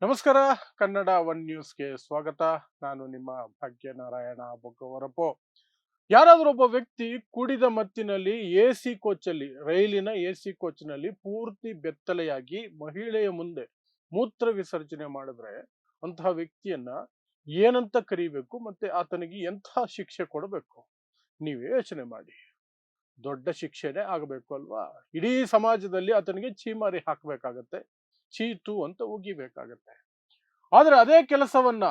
ನಮಸ್ಕಾರ. ಕನ್ನಡ ಒನ್ ನ್ಯೂಸ್ಗೆ ಸ್ವಾಗತ. ನಾನು ನಿಮ್ಮ ಭಾಗ್ಯನಾರಾಯಣ ಬೊಗ್ಗವರಪು. ಯಾರಾದರೂ ಒಬ್ಬ ವ್ಯಕ್ತಿ ಕುಡಿದ ಮತ್ತಿನಲ್ಲಿ ಎಸಿ ಕೋಚಲ್ಲಿ, ರೈಲಿನ ಎಸಿ ಕೋಚ್ನಲ್ಲಿ ಪೂರ್ತಿ ಬೆತ್ತಲೆಯಾಗಿ ಮಹಿಳೆಯ ಮುಂದೆ ಮೂತ್ರ ವಿಸರ್ಜನೆ ಮಾಡಿದ್ರೆ ಅಂತಹ ವ್ಯಕ್ತಿಯನ್ನ ಏನಂತ ಕರೀಬೇಕು ಮತ್ತೆ ಆತನಿಗೆ ಎಂತಹ ಶಿಕ್ಷೆ ಕೊಡಬೇಕು? ನೀವೇ ಯೋಚನೆ ಮಾಡಿ. ದೊಡ್ಡ ಶಿಕ್ಷೆನೇ ಆಗಬೇಕು ಅಲ್ವಾ? ಇಡೀ ಸಮಾಜದಲ್ಲಿ ಆತನಿಗೆ ಛೀಮಾರಿ ಹಾಕಬೇಕಾಗತ್ತೆ, ಚೀತು ಅಂತ ಉಗಿಬೇಕಾಗತ್ತೆ. ಆದ್ರೆ ಅದೇ ಕೆಲಸವನ್ನ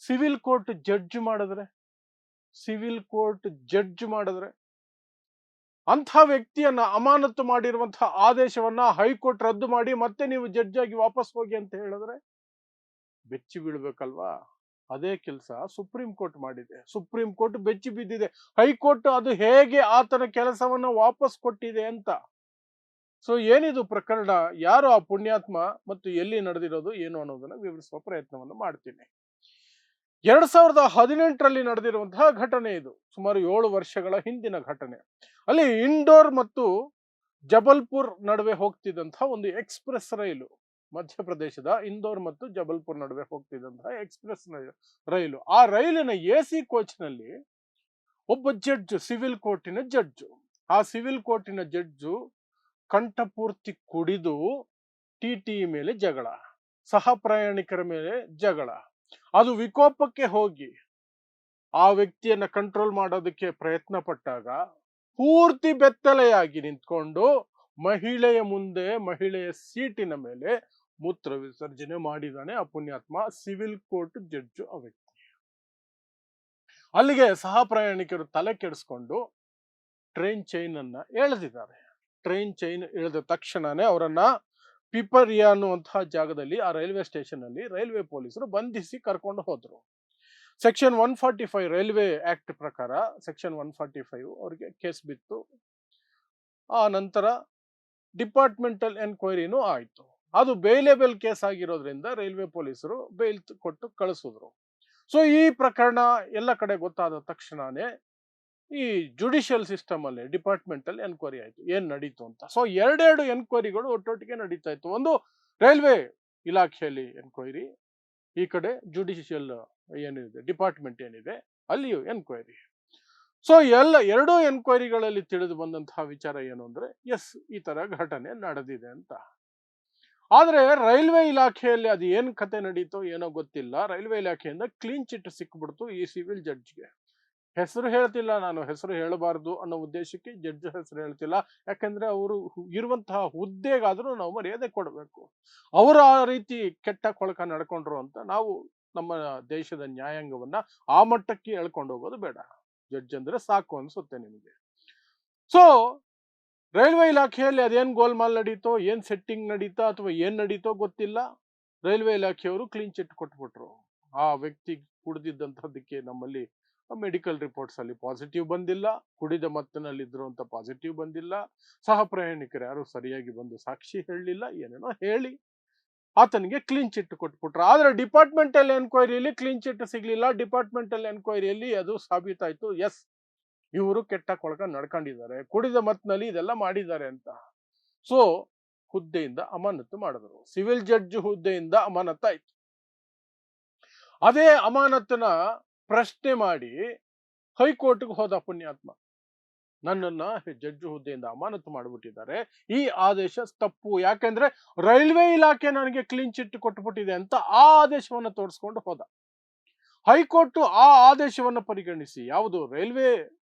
ಸಿವಿಲ್ ಕೋರ್ಟ್ ಜಡ್ಜ್ ಮಾಡಿದ್ರೆ, ಸಿವಿಲ್ ಕೋರ್ಟ್ ಜಡ್ಜ್ ಮಾಡಿದ್ರೆ ಅಂಥ ವ್ಯಕ್ತಿಯನ್ನ ಅಮಾನತು ಮಾಡಿರುವಂತಹ ಆದೇಶವನ್ನ ಹೈಕೋರ್ಟ್ ರದ್ದು ಮಾಡಿ ಮತ್ತೆ ನೀವು ಜಡ್ಜ್ ಆಗಿ ವಾಪಸ್ ಹೋಗಿ ಅಂತ ಹೇಳಿದ್ರೆ ಬೆಚ್ಚಿ ಬೀಳ್ಬೇಕಲ್ವಾ? ಅದೇ ಕೆಲಸ ಸುಪ್ರೀಂ ಕೋರ್ಟ್ ಮಾಡಿದೆ. ಸುಪ್ರೀಂ ಕೋರ್ಟ್ ಬೆಚ್ಚಿ ಬಿದ್ದಿದೆ. ಹೈಕೋರ್ಟ್ ಅದು ಹೇಗೆ ಆತನ ಕೆಲಸವನ್ನ ವಾಪಸ್ ಕೊಟ್ಟಿದೆ ಅಂತ. ಸೊ ಏನಿದು ಪ್ರಕರಣ, ಯಾರು ಆ ಪುಣ್ಯಾತ್ಮ ಮತ್ತು ಎಲ್ಲಿ ನಡೆದಿರೋದು ಏನು ಅನ್ನೋದನ್ನ ವಿವರಿಸುವ ಪ್ರಯತ್ನವನ್ನು ಮಾಡ್ತೀನಿ. 2018ರಲ್ಲಿ ನಡೆದಿರುವಂತಹ ಘಟನೆ ಇದು. ಸುಮಾರು 7 ವರ್ಷಗಳ ಹಿಂದಿನ ಘಟನೆ. ಅಲ್ಲಿ ಇಂಡೋರ್ ಮತ್ತು ಜಬಲ್ಪುರ್ ನಡುವೆ ಹೋಗ್ತಿದ್ದಂತಹ ಒಂದು ಎಕ್ಸ್ಪ್ರೆಸ್ ರೈಲು, ಮಧ್ಯಪ್ರದೇಶದ ಇಂದೋರ್ ಮತ್ತು ಜಬಲ್ಪುರ್ ನಡುವೆ ಹೋಗ್ತಿದ್ದಂತಹ ಎಕ್ಸ್ಪ್ರೆಸ್ ರೈಲು. ಆ ರೈಲಿನ ಎಸಿ ಕೋಚ್ನಲ್ಲಿ ಒಬ್ಬ ಜಡ್ಜ್, ಸಿವಿಲ್ ಕೋರ್ಟಿನ ಜಡ್ಜ್. ಆ ಸಿವಿಲ್ ಕೋರ್ಟಿನ ಜಡ್ಜು ಕಂಠಪೂರ್ತಿ ಕುಡಿದು ಟಿಟಿ ಮೇಲೆ ಜಗಳ, ಸಹ ಪ್ರಯಾಣಿಕರ ಮೇಲೆ ಜಗಳ. ಅದು ವಿಕೋಪಕ್ಕೆ ಹೋಗಿ ಆ ವ್ಯಕ್ತಿಯನ್ನ ಕಂಟ್ರೋಲ್ ಮಾಡೋದಕ್ಕೆ ಪ್ರಯತ್ನ ಪಟ್ಟಾಗ ಪೂರ್ತಿ ಬೆತ್ತಲೆಯಾಗಿ ನಿಂತ್ಕೊಂಡು ಮಹಿಳೆಯ ಮುಂದೆ, ಮಹಿಳೆಯ ಸೀಟಿನ ಮೇಲೆ ಮೂತ್ರ ವಿಸರ್ಜನೆ ಮಾಡಿದಾನೆ ಆ ಪುಣ್ಯಾತ್ಮ, ಸಿವಿಲ್ ಕೋರ್ಟ್ ಜಡ್ಜು ಆ ವ್ಯಕ್ತಿ. ಅಲ್ಲಿಗೆ ಸಹ ಪ್ರಯಾಣಿಕರು ತಲೆ ಕೆಡಿಸ್ಕೊಂಡು ಟ್ರೈನ್ ಚೈನ್ ಅನ್ನ ಎಳೆದಿದ್ದಾರೆ. ಟ್ರೈನ್ ಚೈನ್ ಇಳಿದ ತಕ್ಷಣನೇ ಅವರನ್ನ ಪಿಪರಿಯಾ ಅನ್ನುವಂತಹ ಜಾಗದಲ್ಲಿ, ಆ ರೈಲ್ವೆ ಸ್ಟೇಷನ್ ಅಲ್ಲಿ ರೈಲ್ವೆ ಪೊಲೀಸರು ಬಂಧಿಸಿ ಕರ್ಕೊಂಡು ಹೋದ್ರು. ಸೆಕ್ಷನ್ 145 ರೈಲ್ವೆ ಆಕ್ಟ್ ಪ್ರಕಾರ ಸೆಕ್ಷನ್ 145 ಅವರಿಗೆ ಕೇಸ್ ಬಿತ್ತು. ಆ ನಂತರ ಡಿಪಾರ್ಟ್ಮೆಂಟಲ್ ಎನ್ಕ್ವೈರಿನೂ ಆಯ್ತು. ಅದು ಬೇಲೇಬಲ್ ಕೇಸ್ ಆಗಿರೋದ್ರಿಂದ ರೈಲ್ವೆ ಪೊಲೀಸರು ಬೇಲ್ ಕೊಟ್ಟು ಕಳಿಸಿದ್ರು. ಸೊ ಈ ಪ್ರಕರಣ ಎಲ್ಲ ಕಡೆ ಗೊತ್ತಾದ ತಕ್ಷಣನೇ ಈ ಜುಡಿಷಿಯಲ್ ಸಿಸ್ಟಮ್ ಅಲ್ಲಿ ಡಿಪಾರ್ಟ್ಮೆಂಟಲ್ ಎನ್ಕ್ವೈರಿ ಆಯ್ತು, ಏನ್ ನಡೀತು ಅಂತ. ಸೊ ಎರಡೆರಡು ಎನ್ಕ್ವೈರಿಗಳು ಒಟ್ಟೊಟ್ಟಿಗೆ ನಡೀತಾ ಇತ್ತು. ಒಂದು ರೈಲ್ವೆ ಇಲಾಖೆಯಲ್ಲಿ ಎನ್ಕ್ವೈರಿ, ಈ ಕಡೆ ಜುಡಿಷಿಯಲ್ ಏನಿದೆ ಡಿಪಾರ್ಟ್ಮೆಂಟ್ ಏನಿದೆ ಅಲ್ಲಿಯೂ ಎನ್ಕ್ವೈರಿ. ಸೊ ಎರಡೂ ಎನ್ಕ್ವೈರಿಗಳಲ್ಲಿ ತಿಳಿದು ಬಂದಂತಹ ವಿಚಾರ ಏನು ಅಂದ್ರೆ, ಎಸ್, ಈ ತರ ಘಟನೆ ನಡೆದಿದೆ ಅಂತ. ಆದ್ರೆ ರೈಲ್ವೆ ಇಲಾಖೆಯಲ್ಲಿ ಅದು ಏನ್ ಕತೆ ನಡೀತೋ ಏನೋ ಗೊತ್ತಿಲ್ಲ, ರೈಲ್ವೆ ಇಲಾಖೆಯಿಂದ ಕ್ಲೀನ್ ಚಿಟ್ ಸಿಕ್ಬಿಡ್ತು ಈ ಸಿವಿಲ್ ಜಡ್ಜ್ಗೆ. ಹೆಸರು ಹೇಳ್ತಿಲ್ಲ, ನಾನು ಹೆಸರು ಹೇಳಬಾರದು ಅನ್ನೋ ಉದ್ದೇಶಕ್ಕೆ ಜಡ್ಜ್ ಹೆಸರು ಹೇಳ್ತಿಲ್ಲ. ಯಾಕಂದ್ರೆ ಅವರು ಇರುವಂತಹ ಹುದ್ದೆಗಾದ್ರೂ ನಾವು ಮರ್ಯಾದೆ ಕೊಡಬೇಕು. ಅವರು ಆ ರೀತಿ ಕೆಟ್ಟ ಕೊಳಕ ನಡ್ಕೊಂಡ್ರು ಅಂತ ನಾವು ನಮ್ಮ ದೇಶದ ನ್ಯಾಯಾಂಗವನ್ನ ಆ ಮಟ್ಟಕ್ಕೆ ಎಳ್ಕೊಂಡು ಹೋಗೋದು ಬೇಡ. ಜಡ್ಜ್ ಅಂದ್ರೆ ಸಾಕು ಅನ್ಸುತ್ತೆ ನಿಮಗೆ. ಸೊ ರೈಲ್ವೆ ಇಲಾಖೆಯಲ್ಲಿ ಅದೇನ್ ಗೋಲ್ಮಾಲ್ ನಡೀತೋ, ಏನ್ ಸೆಟ್ಟಿಂಗ್ ನಡೀತಾ ಅಥವಾ ಏನ್ ನಡೀತೋ ಗೊತ್ತಿಲ್ಲ, ರೈಲ್ವೆ ಇಲಾಖೆಯವರು ಕ್ಲೀನ್ ಚಿಟ್ ಕೊಟ್ಬಿಟ್ರು. ಆ ವ್ಯಕ್ತಿ ಕುಡಿದಿದ್ದಂತಹದಕ್ಕೆ ನಮ್ಮಲ್ಲಿ ಮೆಡಿಕಲ್ ರಿಪೋರ್ಟ್ಸ್ ಅಲ್ಲಿ ಪಾಸಿಟಿವ್ ಬಂದಿಲ್ಲ, ಕುಡಿದ ಮತ್ತಿನಲ್ಲಿದ್ರು ಅಂತ ಪಾಸಿಟಿವ್ ಬಂದಿಲ್ಲ, ಸಹ ಪ್ರಯಾಣಿಕರು ಯಾರು ಸರಿಯಾಗಿ ಬಂದು ಸಾಕ್ಷಿ ಹೇಳಲಿಲ್ಲ, ಏನೇನೋ ಹೇಳಿ ಆತನಿಗೆ ಕ್ಲೀನ್ ಚಿಟ್ ಕೊಟ್ಬಿಟ್ರು. ಆದ್ರೆ ಡಿಪಾರ್ಟ್ಮೆಂಟಲ್ ಎನ್ಕ್ವೈರಿಯಲ್ಲಿ ಕ್ಲೀನ್ ಚಿಟ್ ಸಿಗ್ಲಿಲ್ಲ. ಡಿಪಾರ್ಟ್ಮೆಂಟಲ್ ಎನ್ಕ್ವೈರಿಯಲ್ಲಿ ಅದು ಸಾಬೀತಾಯ್ತು, ಎಸ್, ಇವರು ಕೆಟ್ಟ ಕೊಳಕ ನಡ್ಕೊಂಡಿದ್ದಾರೆ, ಕುಡಿದ ಮತ್ತಿನಲ್ಲಿ ಇದೆಲ್ಲ ಮಾಡಿದ್ದಾರೆ ಅಂತ. ಸೊ ಹುದ್ದೆಯಿಂದ ಅಮಾನತು ಮಾಡಿದ್ರು. ಸಿವಿಲ್ ಜಡ್ಜ್ ಹುದ್ದೆಯಿಂದ ಅಮಾನತಾಯ್ತು. ಅದೇ ಅಮಾನತನ ಪ್ರಶ್ನೆ ಮಾಡಿ ಹೈಕೋರ್ಟ್ಗೆ ಹೋದ ಪುಣ್ಯಾತ್ಮ. ನನ್ನನ್ನ ಜಡ್ಜ್ ಹುದ್ದೆಯಿಂದ ಅಮಾನತು ಮಾಡಿಬಿಟ್ಟಿದ್ದಾರೆ, ಈ ಆದೇಶ ತಪ್ಪು, ಯಾಕೆಂದ್ರೆ ರೈಲ್ವೆ ಇಲಾಖೆ ನನಗೆ ಕ್ಲೀನ್ ಚಿಟ್ ಕೊಟ್ಬಿಟ್ಟಿದೆ ಅಂತ ಆ ಆದೇಶವನ್ನು ತೋರಿಸ್ಕೊಂಡು ಹೋದ. ಹೈಕೋರ್ಟ್ ಆ ಆದೇಶವನ್ನು ಪರಿಗಣಿಸಿ, ಯಾವುದು ರೈಲ್ವೆ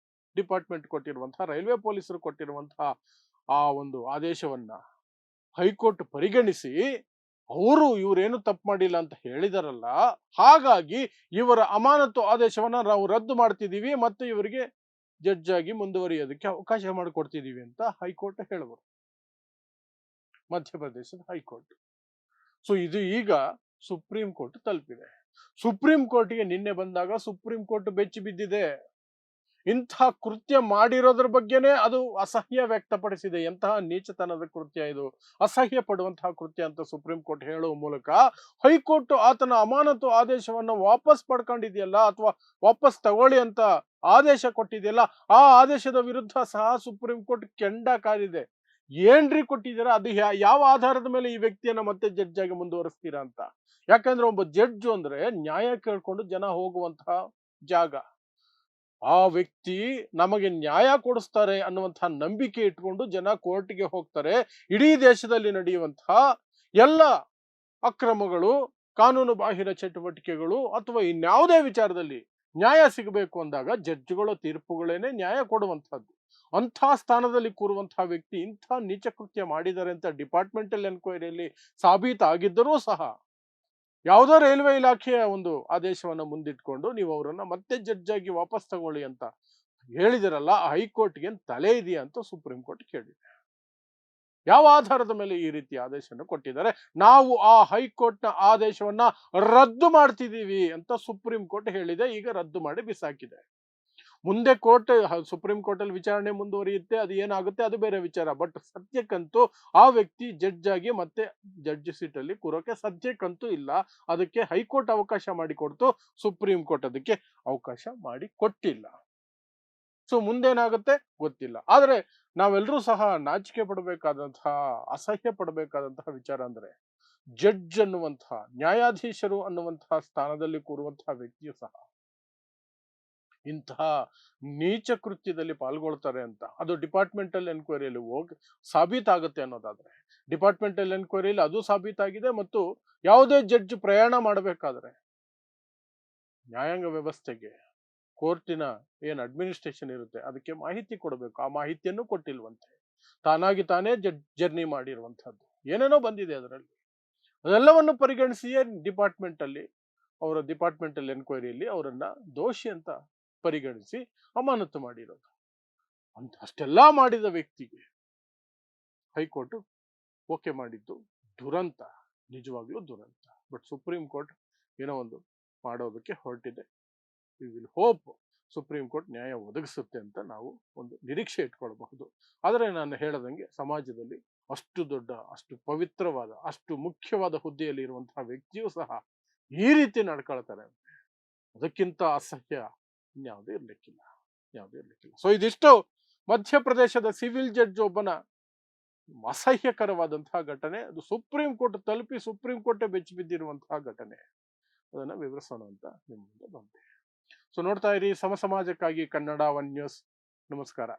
ಡಿಪಾರ್ಟ್ಮೆಂಟ್ ಕೊಟ್ಟಿರುವಂತಹ, ರೈಲ್ವೆ ಪೊಲೀಸರು ಕೊಟ್ಟಿರುವಂತಹ ಆ ಒಂದು ಆದೇಶವನ್ನ ಹೈಕೋರ್ಟ್ ಪರಿಗಣಿಸಿ, ಇವರೇನು ತಪ್ಪು ಮಾಡಿಲ್ಲ ಅಂತ ಹೇಳಿದಾರಲ್ಲ, ಹಾಗಾಗಿ ಇವರ ಅಮಾನತು ಆದೇಶವನ್ನ ನಾವು ರದ್ದು ಮಾಡ್ತಿದೀವಿ ಮತ್ತು ಇವರಿಗೆ ಜಡ್ಜ್ ಆಗಿ ಮುಂದುವರಿಯೋದಕ್ಕೆ ಅವಕಾಶ ಮಾಡಿಕೊಡ್ತಿದೀವಿ ಅಂತ ಹೈಕೋರ್ಟ್ ಹೇಳಿದ್ರು, ಮಧ್ಯಪ್ರದೇಶದ ಹೈಕೋರ್ಟ್. ಸೊ ಇದು ಈಗ ಸುಪ್ರೀಂ ಕೋರ್ಟ್ ತಲುಪಿದೆ. ಸುಪ್ರೀಂ ಕೋರ್ಟ್ಗೆ ನಿನ್ನೆ ಬಂದಾಗ ಸುಪ್ರೀಂ ಕೋರ್ಟ್ ಬೆಚ್ಚಿ ಬಿದ್ದಿದೆ. ಇಂಥ ಕೃತ್ಯ ಮಾಡಿರೋದ್ರ ಬಗ್ಗೆನೇ ಅದು ಅಸಹ್ಯ ವ್ಯಕ್ತಪಡಿಸಿದೆ. ಎಂತಹ ನೀಚತನದ ಕೃತ್ಯ ಇದು, ಅಸಹ್ಯ ಪಡುವಂತಹ ಕೃತ್ಯ ಅಂತ ಸುಪ್ರೀಂ ಕೋರ್ಟ್ ಹೇಳುವ ಮೂಲಕ ಹೈಕೋರ್ಟ್ ಆತನ ಅಮಾನತು ಆದೇಶವನ್ನು ವಾಪಸ್ ಪಡ್ಕೊಂಡಿದೆಯಲ್ಲ, ಅಥವಾ ವಾಪಸ್ ತಗೊಳ್ಳಿ ಅಂತ ಆದೇಶ ಕೊಟ್ಟಿದೆಯಲ್ಲ, ಆ ಆದೇಶದ ವಿರುದ್ಧ ಸಹ ಸುಪ್ರೀಂ ಕೋರ್ಟ್ ಕೆಂಡ ಕಾದಿದೆ. ಏನ್ರಿ ಕೊಟ್ಟಿದ್ದೀರಾ, ಅದು ಯಾವ ಆಧಾರದ ಮೇಲೆ ಈ ವ್ಯಕ್ತಿಯನ್ನ ಮತ್ತೆ ಜಡ್ಜ್ ಆಗಿ ಮುಂದುವರಿಸ್ತೀರಾ ಅಂತ. ಯಾಕಂದ್ರೆ ಒಬ್ಬ ಜಡ್ಜ್ ಅಂದ್ರೆ ನ್ಯಾಯ ಕೇಳ್ಕೊಂಡು ಜನ ಹೋಗುವಂತಹ ಜಾಗ. ಆ ವ್ಯಕ್ತಿ ನಮಗೆ ನ್ಯಾಯ ಕೊಡಿಸ್ತಾರೆ ಅನ್ನುವಂತಹ ನಂಬಿಕೆ ಇಟ್ಕೊಂಡು ಜನ ಕೋರ್ಟ್ಗೆ ಹೋಗ್ತಾರೆ. ಇಡೀ ದೇಶದಲ್ಲಿ ನಡೆಯುವಂತಹ ಎಲ್ಲ ಅಕ್ರಮಗಳು, ಕಾನೂನು ಬಾಹಿರ ಚಟುವಟಿಕೆಗಳು ಅಥವಾ ಇನ್ಯಾವುದೇ ವಿಚಾರದಲ್ಲಿ ನ್ಯಾಯ ಸಿಗಬೇಕು ಅಂದಾಗ ಜಡ್ಜ್ಗಳ ತೀರ್ಪುಗಳೇನೆ ನ್ಯಾಯ ಕೊಡುವಂತಹದ್ದು. ಅಂಥ ಸ್ಥಾನದಲ್ಲಿ ಕೂರುವಂತಹ ವ್ಯಕ್ತಿ ಇಂಥ ನೀಚ ಕೃತ್ಯ ಮಾಡಿದ್ದಾರೆ ಅಂತ ಡಿಪಾರ್ಟ್ಮೆಂಟಲ್ ಎನ್ಕ್ವೈರಿಯಲ್ಲಿ ಸಾಬೀತಾಗಿದ್ದರೂ ಸಹ ಯಾವುದೋ ರೈಲ್ವೆ ಇಲಾಖೆಯ ಒಂದು ಆದೇಶವನ್ನ ಮುಂದಿಟ್ಕೊಂಡು ನೀವು ಅವರನ್ನ ಮತ್ತೆ ಜಡ್ಜ್ ಆಗಿ ವಾಪಸ್ ತಗೊಳ್ಳಿ ಅಂತ ಹೇಳಿದಿರಲ್ಲ, ಹೈಕೋರ್ಟ್ಗೆ ತಲೆ ಇದೆಯಾ ಅಂತ ಸುಪ್ರೀಂ ಕೋರ್ಟ್ ಕೇಳಿದೆ. ಯಾವ ಆಧಾರದ ಮೇಲೆ ಈ ರೀತಿ ಆದೇಶವನ್ನು ಕೊಟ್ಟಿದ್ದಾರೆ, ನಾವು ಆ ಹೈಕೋರ್ಟ್ನ ಆದೇಶವನ್ನ ರದ್ದು ಮಾಡ್ತಿದ್ದೀವಿ ಅಂತ ಸುಪ್ರೀಂ ಕೋರ್ಟ್ ಹೇಳಿದೆ. ಈಗ ರದ್ದು ಮಾಡಿ ಬಿಸಾಕಿದೆ. ಮುಂದೆ ಸುಪ್ರೀಂ ಕೋರ್ಟ್ ಅಲ್ಲಿ ವಿಚಾರಣೆ ಮುಂದುವರಿಯುತ್ತೆ, ಅದು ಏನಾಗುತ್ತೆ ಅದು ಬೇರೆ ವಿಚಾರ. ಬಟ್ ಸದ್ಯಕ್ಕಂತೂ ಆ ವ್ಯಕ್ತಿ ಜಡ್ಜ್ ಆಗಿ ಮತ್ತೆ ಜಡ್ಜ್ ಸೀಟ್ ಅಲ್ಲಿ ಕೂರೋಕೆ ಸದ್ಯಕ್ಕಂತೂ ಇಲ್ಲ. ಅದಕ್ಕೆ ಹೈಕೋರ್ಟ್ ಅವಕಾಶ ಮಾಡಿಕೊಡ್ತು, ಸುಪ್ರೀಂ ಕೋರ್ಟ್ ಅದಕ್ಕೆ ಅವಕಾಶ ಮಾಡಿ ಕೊಟ್ಟಿಲ್ಲ. ಸೊ ಮುಂದೇನಾಗುತ್ತೆ ಗೊತ್ತಿಲ್ಲ. ಆದ್ರೆ ನಾವೆಲ್ಲರೂ ಸಹ ನಾಚಿಕೆ ಪಡಬೇಕಾದಂತಹ, ಅಸಹ್ಯ ಪಡಬೇಕಾದಂತಹ ವಿಚಾರ ಅಂದ್ರೆ ಜಡ್ಜ್ ಅನ್ನುವಂತಹ, ನ್ಯಾಯಾಧೀಶರು ಅನ್ನುವಂತಹ ಸ್ಥಾನದಲ್ಲಿ ಕೂರುವಂತಹ ವ್ಯಕ್ತಿಯು ಸಹ ಇಂತಹ ನೀಚ ಕೃತ್ಯದಲ್ಲಿ ಪಾಲ್ಗೊಳ್ತಾರೆ ಅಂತ ಅದು ಡಿಪಾರ್ಟ್ಮೆಂಟಲ್ ಎನ್ಕ್ವೈರಿಯಲ್ಲಿ ಹೋಗಿ ಸಾಬೀತಾಗುತ್ತೆ ಅನ್ನೋದಾದ್ರೆ, ಡಿಪಾರ್ಟ್ಮೆಂಟಲ್ ಎನ್ಕ್ವೈರಿಯಲ್ಲಿ ಅದು ಸಾಬೀತಾಗಿದೆ. ಮತ್ತು ಯಾವುದೇ ಜಡ್ಜ್ ಪ್ರಯಾಣ ಮಾಡಬೇಕಾದ್ರೆ ನ್ಯಾಯಾಂಗ ವ್ಯವಸ್ಥೆಗೆ, ಕೋರ್ಟಿನ ಏನ್ ಅಡ್ಮಿನಿಸ್ಟ್ರೇಷನ್ ಇರುತ್ತೆ ಅದಕ್ಕೆ ಮಾಹಿತಿ ಕೊಡಬೇಕು. ಆ ಮಾಹಿತಿಯನ್ನು ಕೊಟ್ಟಿಲ್ವಂತೆ. ತಾನಾಗಿ ತಾನೇ ಜರ್ನಿ ಮಾಡಿರುವಂತಹದ್ದು ಏನೇನೋ ಬಂದಿದೆ ಅದರಲ್ಲಿ. ಅದೆಲ್ಲವನ್ನು ಪರಿಗಣಿಸಿಯೇ ಡಿಪಾರ್ಟ್ಮೆಂಟಲ್ ಎನ್ಕ್ವೈರಿಯಲ್ಲಿ ಅವರನ್ನ ದೋಷಿ ಅಂತ ಪರಿಗಣಿಸಿ ಅಮಾನತು ಮಾಡಿರೋದು. ಅಷ್ಟೆಲ್ಲಾ ಮಾಡಿದ ವ್ಯಕ್ತಿಗೆ ಹೈಕೋರ್ಟ್ ಓಕೆ ಮಾಡಿದ್ದು ದುರಂತ, ನಿಜವಾಗ್ಲೂ ದುರಂತ. ಬಟ್ ಸುಪ್ರೀಂ ಕೋರ್ಟ್ ಏನೋ ಒಂದು ಮಾಡೋದಕ್ಕೆ ಹೊರಟಿದೆ. We will hope supreme court ನ್ಯಾಯ ಒದಗಿಸುತ್ತೆ ಅಂತ ನಾವು ಒಂದು ನಿರೀಕ್ಷೆ ಇಟ್ಕೊಳ್ಬಹುದು. ಆದರೆ ನಾನು ಹೇಳದಂಗೆ ಸಮಾಜದಲ್ಲಿ ಅಷ್ಟು ದೊಡ್ಡ, ಅಷ್ಟು ಪವಿತ್ರವಾದ, ಅಷ್ಟು ಮುಖ್ಯವಾದ ಹುದ್ದೆಯಲ್ಲಿ ಇರುವಂತಹ ವ್ಯಕ್ತಿಯೂ ಸಹ ಈ ರೀತಿ ನಡ್ಕೊಳ್ತಾರೆ, ಅದಕ್ಕಿಂತ ಅಸಹ್ಯ ಇನ್ಯಾವುದೇ ಇರ್ಲಿಕ್ಕಿಲ್ಲ. ಸೊ ಇದಿಷ್ಟು ಮಧ್ಯಪ್ರದೇಶದ ಸಿವಿಲ್ ಜಡ್ಜ್ ಒಬ್ಬನ ಅಸಹ್ಯಕರವಾದಂತಹ ಘಟನೆ. ಅದು ಸುಪ್ರೀಂ ಕೋರ್ಟ್ ತಲುಪಿ ಸುಪ್ರೀಂ ಕೋರ್ಟೇ ಬೆಚ್ಚಿ ಬಿದ್ದಿರುವಂತಹ ಘಟನೆ. ಅದನ್ನ ವಿವರಿಸೋಣ ಅಂತ ನಿಮ್ಮ ಮುಂದೆ ಬಂದೆ. ಸೊ ನೋಡ್ತಾ ಇರಿ ಸಮಾಜಕ್ಕಾಗಿ ಕನ್ನಡ 1 ನ್ಯೂಸ್. ನಮಸ್ಕಾರ.